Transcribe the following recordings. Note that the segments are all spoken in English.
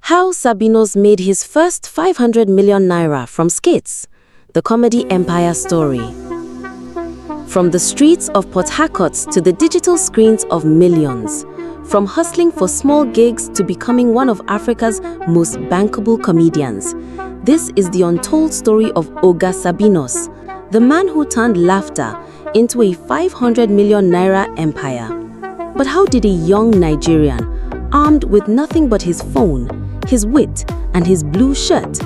How Sabinus made his first 500 million naira from Skits, the comedy empire story. From the streets of Port Harcourt to the digital screens of millions, from hustling for small gigs to becoming one of Africa's most bankable comedians, this is the untold story of Oga Sabinus, the man who turned laughter into a 500 million naira empire. But how did a young Nigerian, armed with nothing but his phone, his wit, and his blue shirt,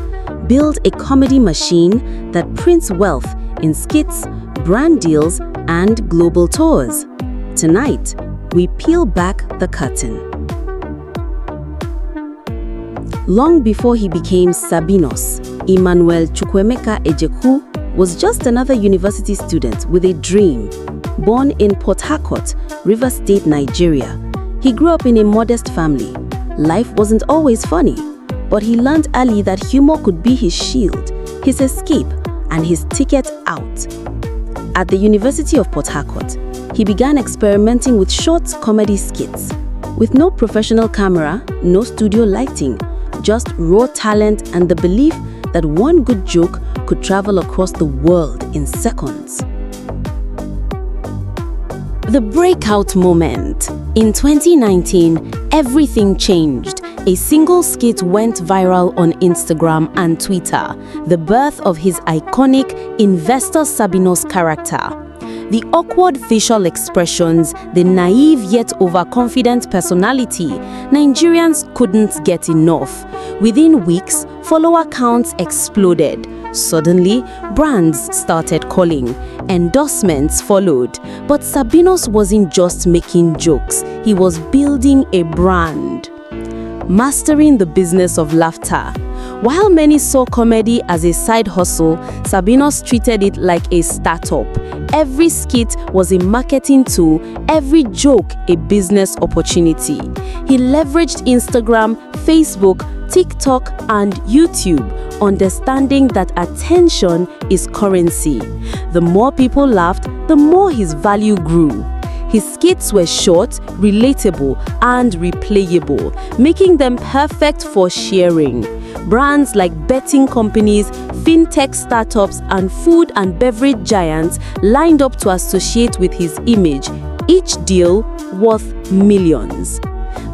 build a comedy machine that prints wealth in skits, brand deals, and global tours? Tonight, we peel back the curtain. Long before he became Sabinus, Emmanuel Chukwemeka Ejeku was just another university student with a dream. Born in Port Harcourt, Rivers State, Nigeria, he grew up in a modest family. Life wasn't always funny, but he learned early that humor could be his shield, his escape, and his ticket out. At the University of Port Harcourt, he began experimenting with short comedy skits. With no professional camera, no studio lighting, just raw talent and the belief that one good joke could travel across the world in seconds. The breakout moment. In 2019, everything changed. A single skit went viral on Instagram and Twitter, the birth of his iconic Investor Sabinus character. The awkward facial expressions, the naive yet overconfident personality, Nigerians couldn't get enough. Within weeks, follower counts exploded. Suddenly, brands started calling. Endorsements followed. But Sabinus wasn't just making jokes, he was building a brand. Mastering the business of laughter. While many saw comedy as a side hustle, Sabinus treated it like a startup. Every skit was a marketing tool, every joke a business opportunity. He leveraged Instagram, Facebook, TikTok, and YouTube, understanding that attention is currency. The more people laughed, the more his value grew. His skits were short, relatable, and replayable, making them perfect for sharing. Brands like betting companies, fintech startups, and food and beverage giants lined up to associate with his image, each deal worth millions.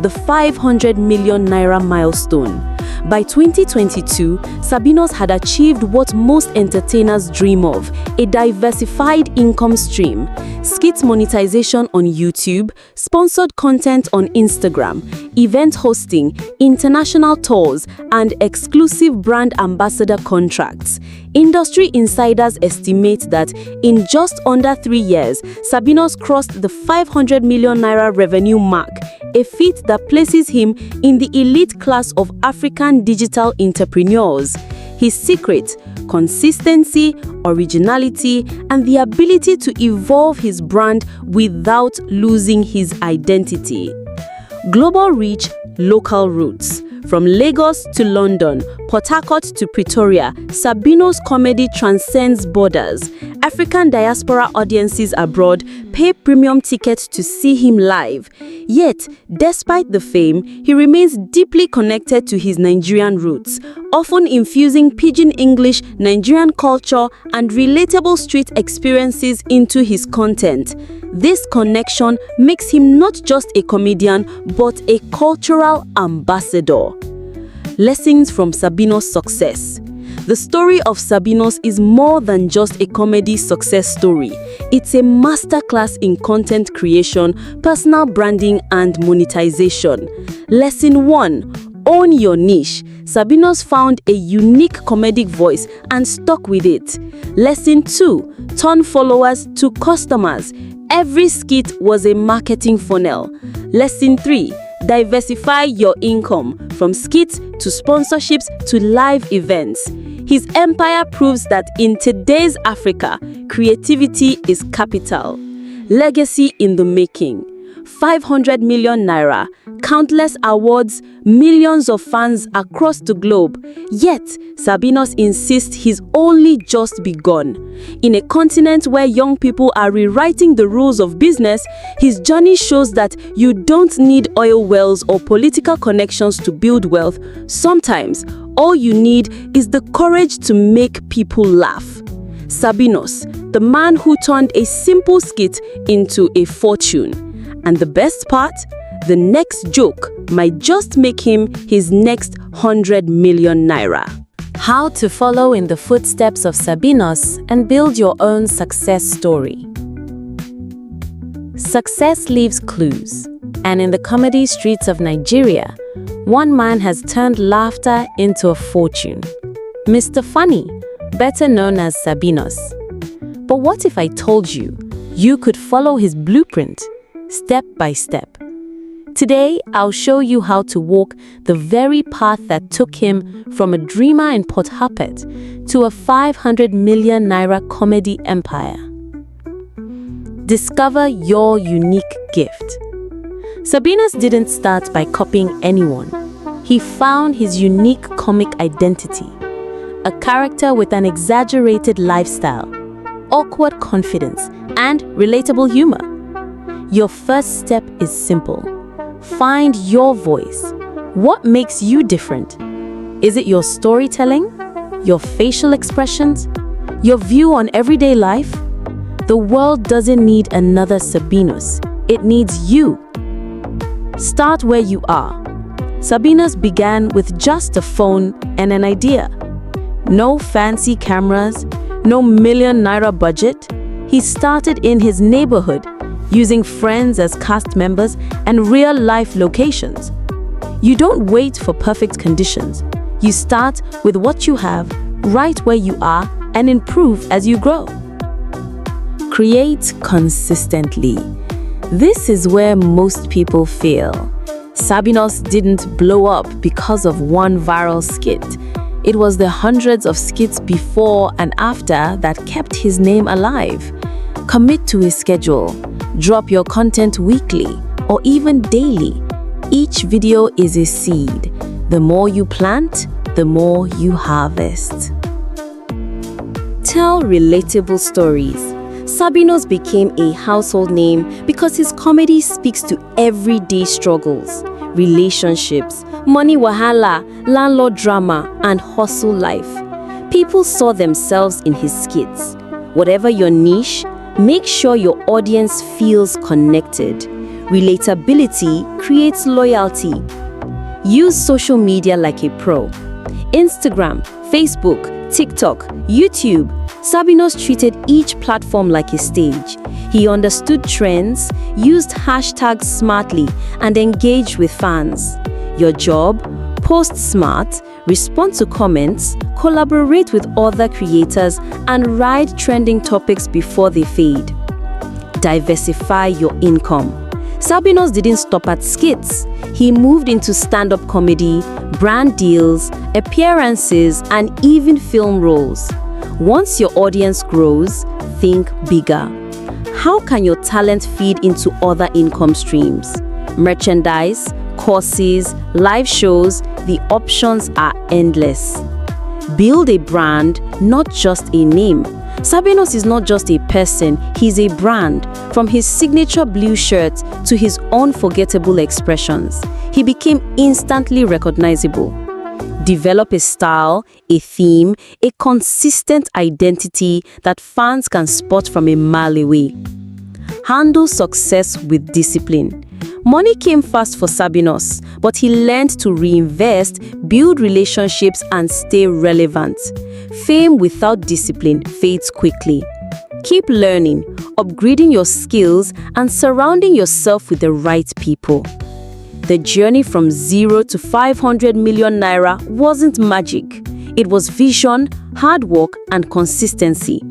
The 500 million naira milestone. By 2022, Sabinus had achieved what most entertainers dream of, a diversified income stream. Skits monetization on YouTube, sponsored content on Instagram, event hosting, international tours, and exclusive brand ambassador contracts. Industry insiders estimate that in just under 3 years, Sabinus crossed the 500 million naira revenue mark, a feat that places him in the elite class of African digital entrepreneurs. His secret: consistency, originality, and the ability to evolve his brand without losing his identity. Global reach, local roots. From Lagos to London, Port Harcourt to Pretoria, Sabinus' comedy transcends borders. African diaspora audiences abroad pay premium tickets to see him live. Yet, despite the fame, he remains deeply connected to his Nigerian roots, often infusing pidgin English, Nigerian culture, and relatable street experiences into his content. This connection makes him not just a comedian, but a cultural ambassador. Lessons from Sabinus' success. The story of Sabinus is more than just a comedy success story. It's a masterclass in content creation, personal branding, and monetization. Lesson 1. Own your niche. Sabinus found a unique comedic voice and stuck with it. Lesson 2. Turn followers to customers. Every skit was a marketing funnel. Lesson 3. Diversify your income, from skits to sponsorships to live events. His empire proves that in today's Africa, creativity is capital. Legacy in the making. 500 million naira, countless awards, millions of fans across the globe. Yet, Sabinus insists he's only just begun. In a continent where young people are rewriting the rules of business, his journey shows that you don't need oil wells or political connections to build wealth. Sometimes, all you need is the courage to make people laugh. Sabinus, the man who turned a simple skit into a fortune. And the best part? The next joke might just make him his next 100 million naira. How to follow in the footsteps of Sabinus and build your own success story. Success leaves clues, and in the comedy streets of Nigeria, one man has turned laughter into a fortune. Mr. Funny, better known as Sabinus. But what if I told you you could follow his blueprint, step by step? Today, I'll show you how to walk the very path that took him from a dreamer in Port Harcourt to a 500 million naira comedy empire. Discover your unique gift. Sabinus didn't start by copying anyone. He found his unique comic identity, a character with an exaggerated lifestyle, awkward confidence, and relatable humor. Your first step is simple. Find your voice. What makes you different? Is it your storytelling? Your facial expressions? Your view on everyday life? The world doesn't need another Sabinus. It needs you. Start where you are. Sabinus began with just a phone and an idea. No fancy cameras, no million naira budget. He started in his neighborhood, using friends as cast members and real-life locations. You don't wait for perfect conditions. You start with what you have, right where you are, and improve as you grow. Create consistently. This is where most people fail. Sabinus didn't blow up because of one viral skit. It was the hundreds of skits before and after that kept his name alive. Commit to a schedule. Drop your content weekly or even daily. Each video is a seed. The more you plant, the more you harvest. Tell relatable stories. Sabinus became a household name because his comedy speaks to everyday struggles, relationships, money wahala, landlord drama, and hustle life. People saw themselves in his skits. Whatever your niche, make sure your audience feels connected. Relatability creates loyalty. Use social media like a pro. Instagram, Facebook, TikTok, YouTube. Sabinus treated each platform like a stage. He understood trends, used hashtags smartly, and engaged with fans. Your job? Post smart, respond to comments, collaborate with other creators, and ride trending topics before they fade. Diversify your income. Sabinus didn't stop at skits. He moved into stand-up comedy, brand deals, appearances, and even film roles. Once your audience grows, think bigger. How can your talent feed into other income streams? Merchandise, courses, live shows, the options are endless. Build a brand, not just a name. Sabinus is not just a person, he's a brand. From his signature blue shirt to his unforgettable expressions, he became instantly recognizable. Develop a style, a theme, a consistent identity that fans can spot from a mile away. Handle success with discipline. Money came fast for Sabinus, but he learned to reinvest, build relationships, and stay relevant. Fame without discipline fades quickly. Keep learning, upgrading your skills, and surrounding yourself with the right people. The journey from 0 to 500 million naira wasn't magic. It was vision, hard work, and consistency.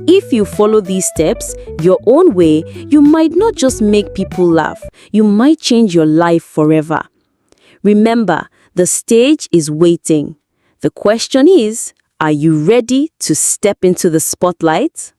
If you follow these steps your own way, you might not just make people laugh, you might change your life forever. Remember, the stage is waiting. The question is, are you ready to step into the spotlight?